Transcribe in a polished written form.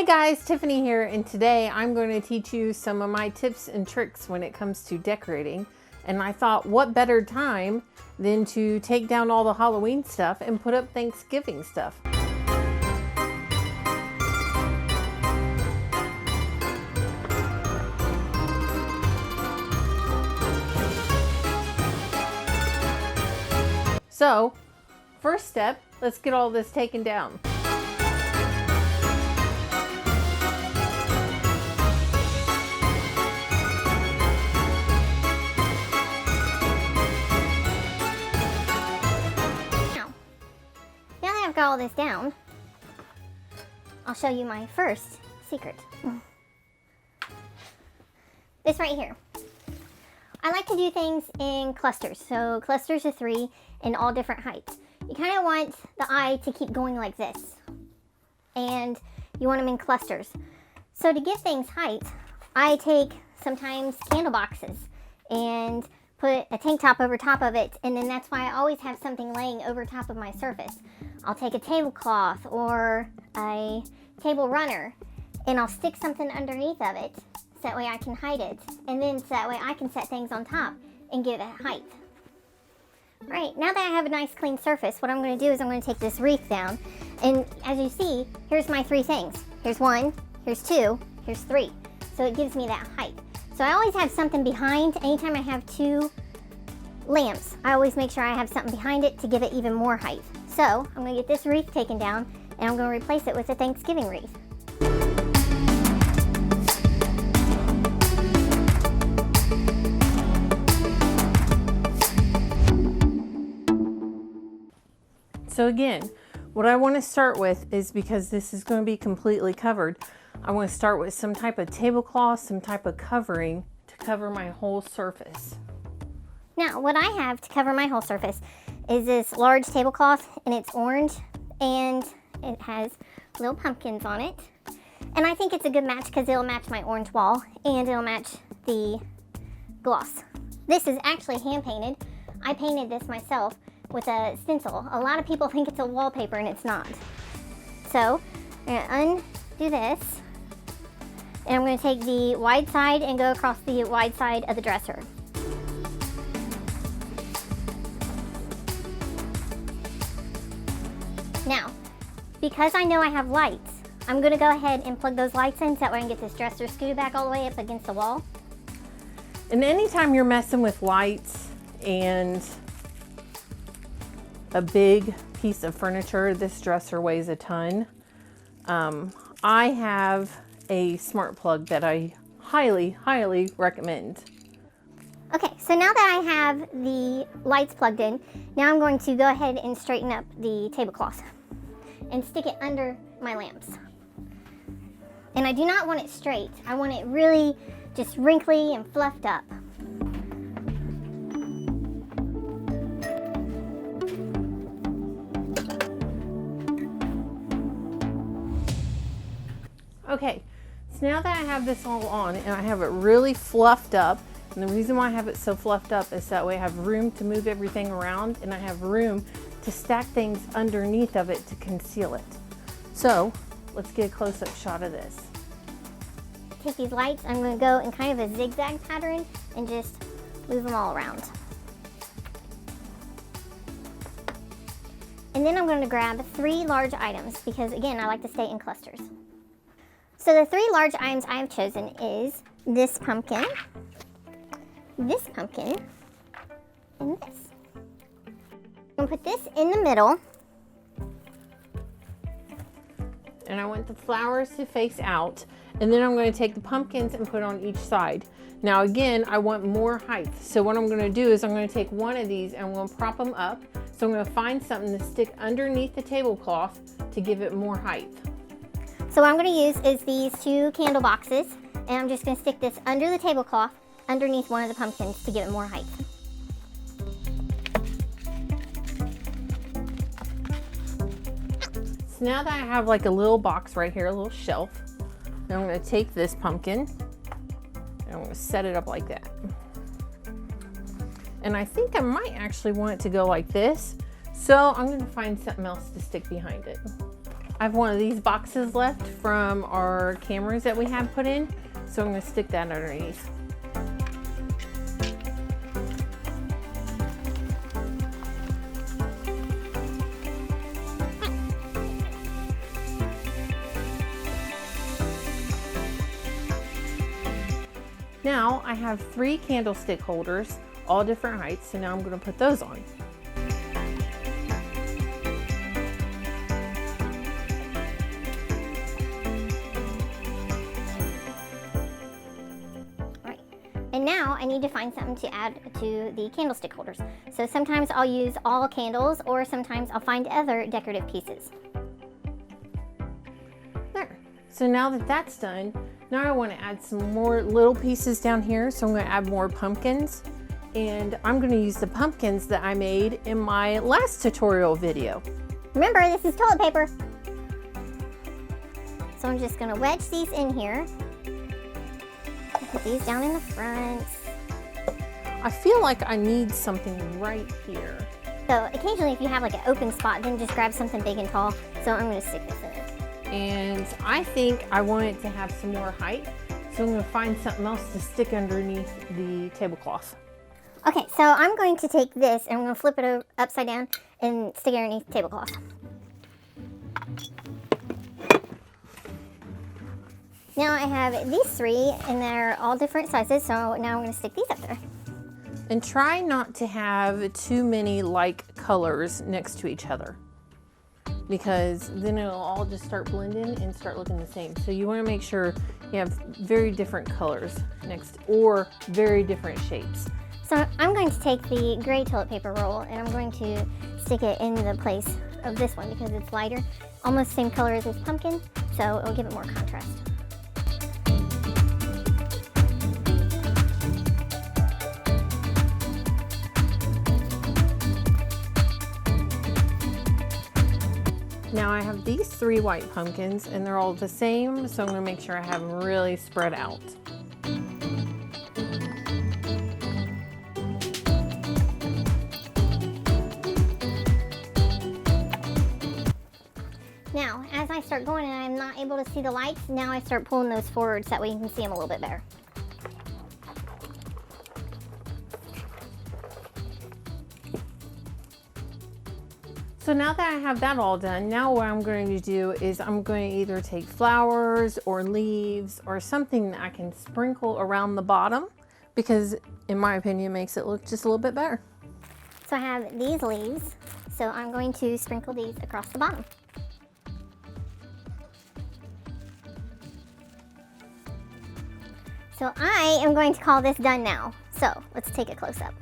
guys, Tiffany here, and today I'm going to teach you some of my tips and tricks when it comes to decorating. And I thought, what better time than to take down all the Halloween stuff and put up Thanksgiving stuff. So, first step, let's get all this taken down. Now that I've got all this down, I'll show you my first secret. This right here. I like to do things in clusters. So clusters of 3 in all different heights. You kind of want the eye to keep going like this. And you want them in clusters. So to give things height, I take sometimes candle boxes and put a tank top over top of it. And then that's why I always have something laying over top of my surface. I'll take a tablecloth or a table runner and I'll stick something underneath of it. So that way I can hide it, and then so that way I can set things on top and give it height. Right, now that I have a nice clean surface, what I'm going to do is I'm going to take this wreath down, and as you see, here's my 3 things. Here's 1, here's 2, here's 3. So it gives me that height. So I always have something behind. Anytime I have 2 lamps, I always make sure I have something behind it to give it even more height. So I'm going to get this wreath taken down, and I'm going to replace it with a Thanksgiving wreath. So again, what I want to start with is, because this is going to be completely covered, I want to start with some type of tablecloth, some type of covering to cover my whole surface. Now, what I have to cover my whole surface is this large tablecloth, and it's orange, and it has little pumpkins on it. And I think it's a good match because it'll match my orange wall, and it'll match the gloss. This is actually hand painted. I painted this myself with a stencil. A lot of people think it's a wallpaper and it's not. So I'm going to undo this, and I'm going to take the wide side and go across the wide side of the dresser. Now, because I know I have lights, I'm going to go ahead and plug those lights in so that way I can get this dresser scooted back all the way up against the wall. And anytime you're messing with lights and a big piece of furniture, this dresser weighs a ton. I have a smart plug that I highly recommend. Okay, so now that I have the lights plugged in, now I'm going to go ahead and straighten up the tablecloth and stick it under my lamps. And I do not want it straight. I want it really just wrinkly and fluffed up. Okay, so now that I have this all on and I have it really fluffed up, and the reason why I have it so fluffed up is that way I have room to move everything around, and I have room to stack things underneath of it to conceal it. So let's get a close-up shot of this. Take these lights, I'm going to go in kind of a zigzag pattern and just move them all around. And then I'm going to grab 3 large items because, again, I like to stay in clusters. So the 3 large items I have chosen is this pumpkin, and this. I'm going to put this in the middle. And I want the flowers to face out, and then I'm going to take the pumpkins and put on each side. Now again, I want more height. So what I'm going to do is I'm going to take one of these and I'm going to prop them up. So I'm going to find something to stick underneath the tablecloth to give it more height. So what I'm going to use is these 2 candle boxes, and I'm just going to stick this under the tablecloth, underneath one of the pumpkins to give it more height. So now that I have like a little box right here, a little shelf, then I'm going to take this pumpkin and I'm going to set it up like that. And I think I might actually want it to go like this, so I'm going to find something else to stick behind it. I have one of these boxes left from our cameras that we had put in, so I'm going to stick that underneath. Now I have 3 candlestick holders, all different heights, so now I'm going to put those on. Alright, and now I need to find something to add to the candlestick holders. So sometimes I'll use all candles, or sometimes I'll find other decorative pieces. There. So now that that's done, now I want to add some more little pieces down here, so I'm going to add more pumpkins. And I'm going to use the pumpkins that I made in my last tutorial video. Remember, this is toilet paper. So I'm just going to wedge these in here. Put these down in the front. I feel like I need something right here. So occasionally if you have like an open spot, then just grab something big and tall. So I'm going to stick this in it. And I think I want it to have some more height, so I'm going to find something else to stick underneath the tablecloth. Okay, so I'm going to take this and I'm going to flip it upside down and stick it underneath the tablecloth. Now I have these 3 and they're all different sizes, so now I'm going to stick these up there. And try not to have too many like colors next to each other, because then it'll all just start blending and start looking the same. So you want to make sure you have very different colors next, or very different shapes. So I'm going to take the gray toilet paper roll and I'm going to stick it in the place of this one because it's lighter, almost the same color as this pumpkin, so it'll give it more contrast. Now I have these 3 white pumpkins and they're all the same, so I'm going to make sure I have them really spread out. Now, as I start going and I'm not able to see the lights, now I start pulling those forward so that way you can see them a little bit better. So now that I have that all done, now what I'm going to do is I'm going to either take flowers or leaves or something that I can sprinkle around the bottom, because in my opinion it makes it look just a little bit better. So I have these leaves, so I'm going to sprinkle these across the bottom. So I am going to call this done now. So let's take a close up.